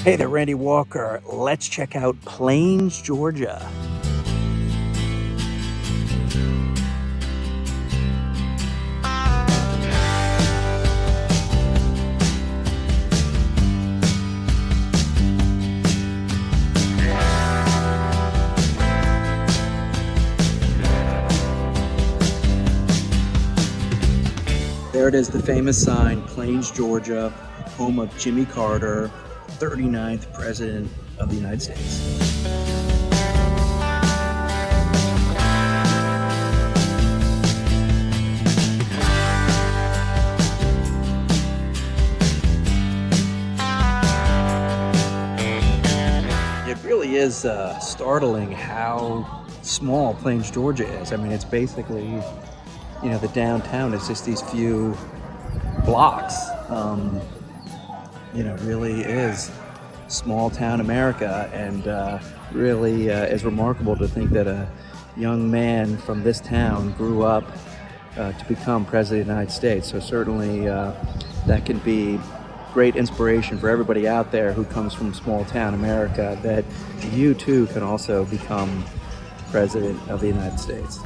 Hey there, Randy Walker. Let's check out Plains, Georgia. There it is, the famous sign, Plains, Georgia, home of Jimmy Carter, 39th President of the United States. It really is startling how small Plains, Georgia is. I mean, it's basically, the downtown is just these few blocks. Really is small town America, and really is remarkable to think that a young man from this town grew up to become President of the United States. So certainly that can be great inspiration for everybody out there who comes from small town America, that you too can also become President of the United States.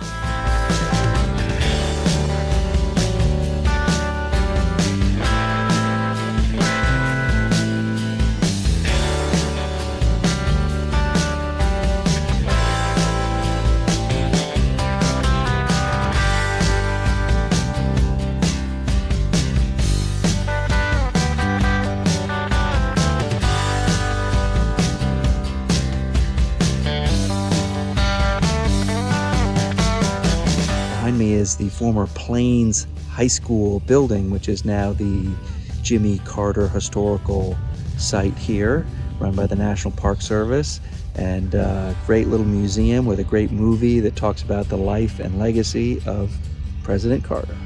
Behind me is the former Plains High School building, which is now the Jimmy Carter Historical Site here, run by the National Park Service, and a great little museum with a great movie that talks about the life and legacy of President Carter.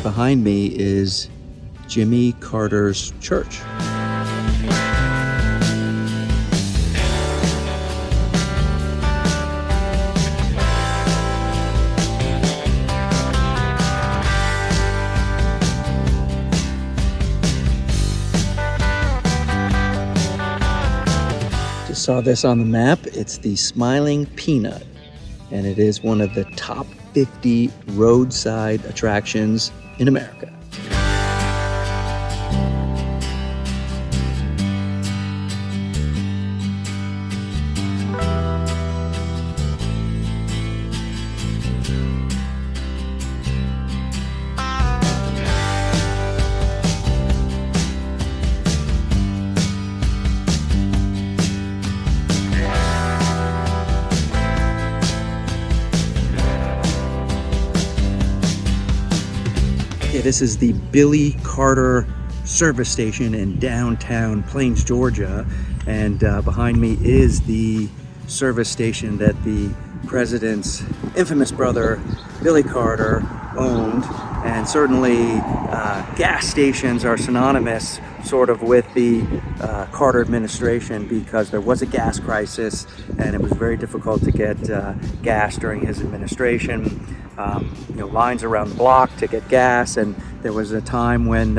Behind me is Jimmy Carter's church. Just saw this on the map. It's the Smiling Peanut, and it is one of the top 50 roadside attractions in America. This is the Billy Carter service station in downtown Plains, Georgia, and behind me is the service station that the president's infamous brother, Billy Carter, owned And certainly gas stations are synonymous sort of with the Carter administration, because there was a gas crisis and it was very difficult to get gas during his administration. Lines around the block to get gas, and there was a time when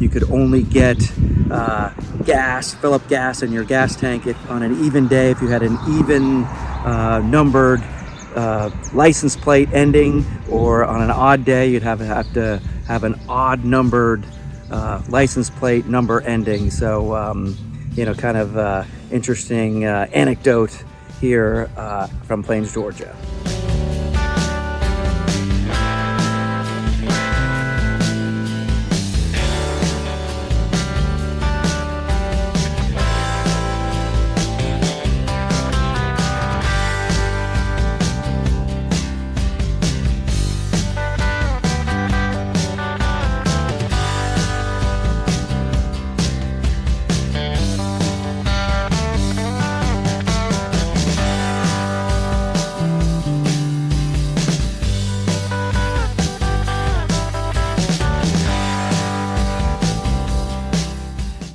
you could only get fill up gas in your gas tank on an even day if you had an even numbered license plate ending, or on an odd day you'd have to have an odd numbered license plate number ending. So kind of interesting anecdote here from Plains, Georgia.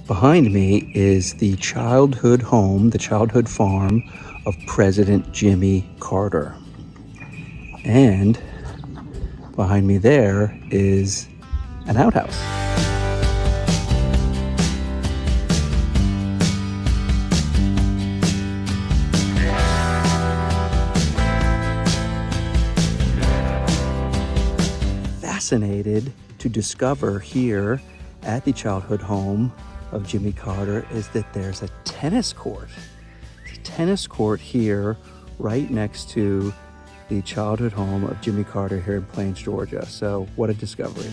Behind me is the childhood home, the childhood farm of President Jimmy Carter. And behind me there is an outhouse. Fascinated to discover here at the childhood home of Jimmy Carter is that there's a tennis court. There's a tennis court here right next to the childhood home of Jimmy Carter here in Plains, Georgia. So what a discovery.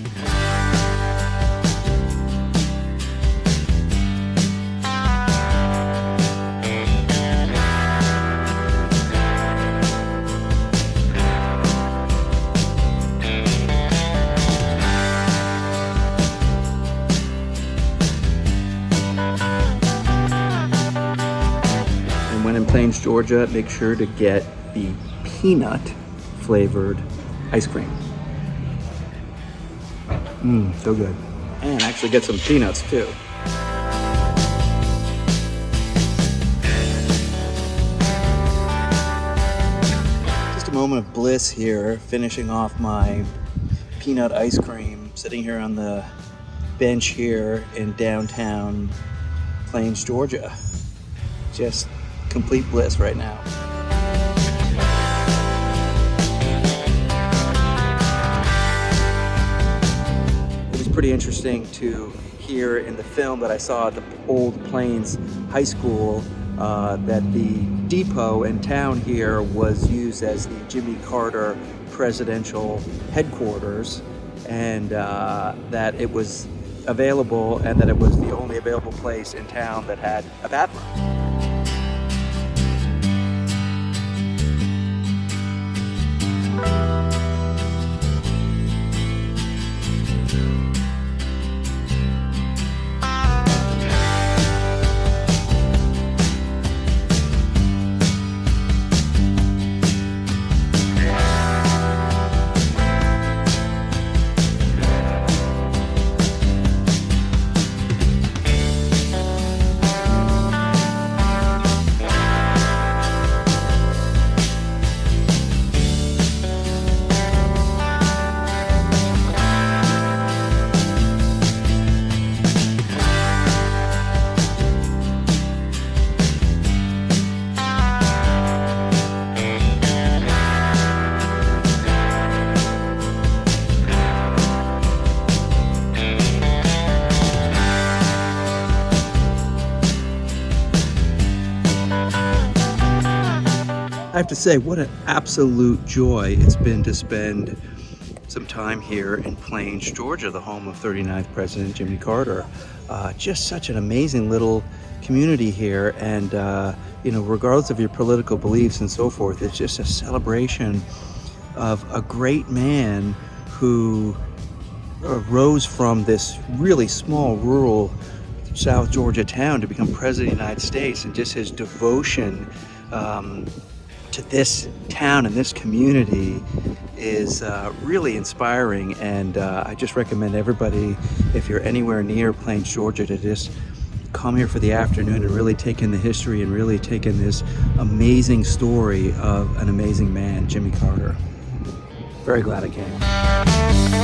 When in Plains, Georgia, make sure to get the peanut flavored ice cream. So good. And actually get some peanuts too. Just a moment of bliss here, finishing off my peanut ice cream, sitting here on the bench here in downtown Plains, Georgia. Just complete bliss right now. It was pretty interesting to hear in the film that I saw at the old Plains High School that the depot in town here was used as the Jimmy Carter presidential headquarters, and that it was available, and that it was the only available place in town that had a bathroom. I have to say, what an absolute joy it's been to spend some time here in Plains, Georgia, the home of 39th President Jimmy Carter. Just such an amazing little community here, and regardless of your political beliefs and so forth, it's just a celebration of a great man who rose from this really small rural South Georgia town to become president of the United States, and just his devotion to this town and this community is really inspiring, and I just recommend everybody, if you're anywhere near Plains, Georgia, to just come here for the afternoon and really take in the history and really take in this amazing story of an amazing man, Jimmy Carter. Very glad I came.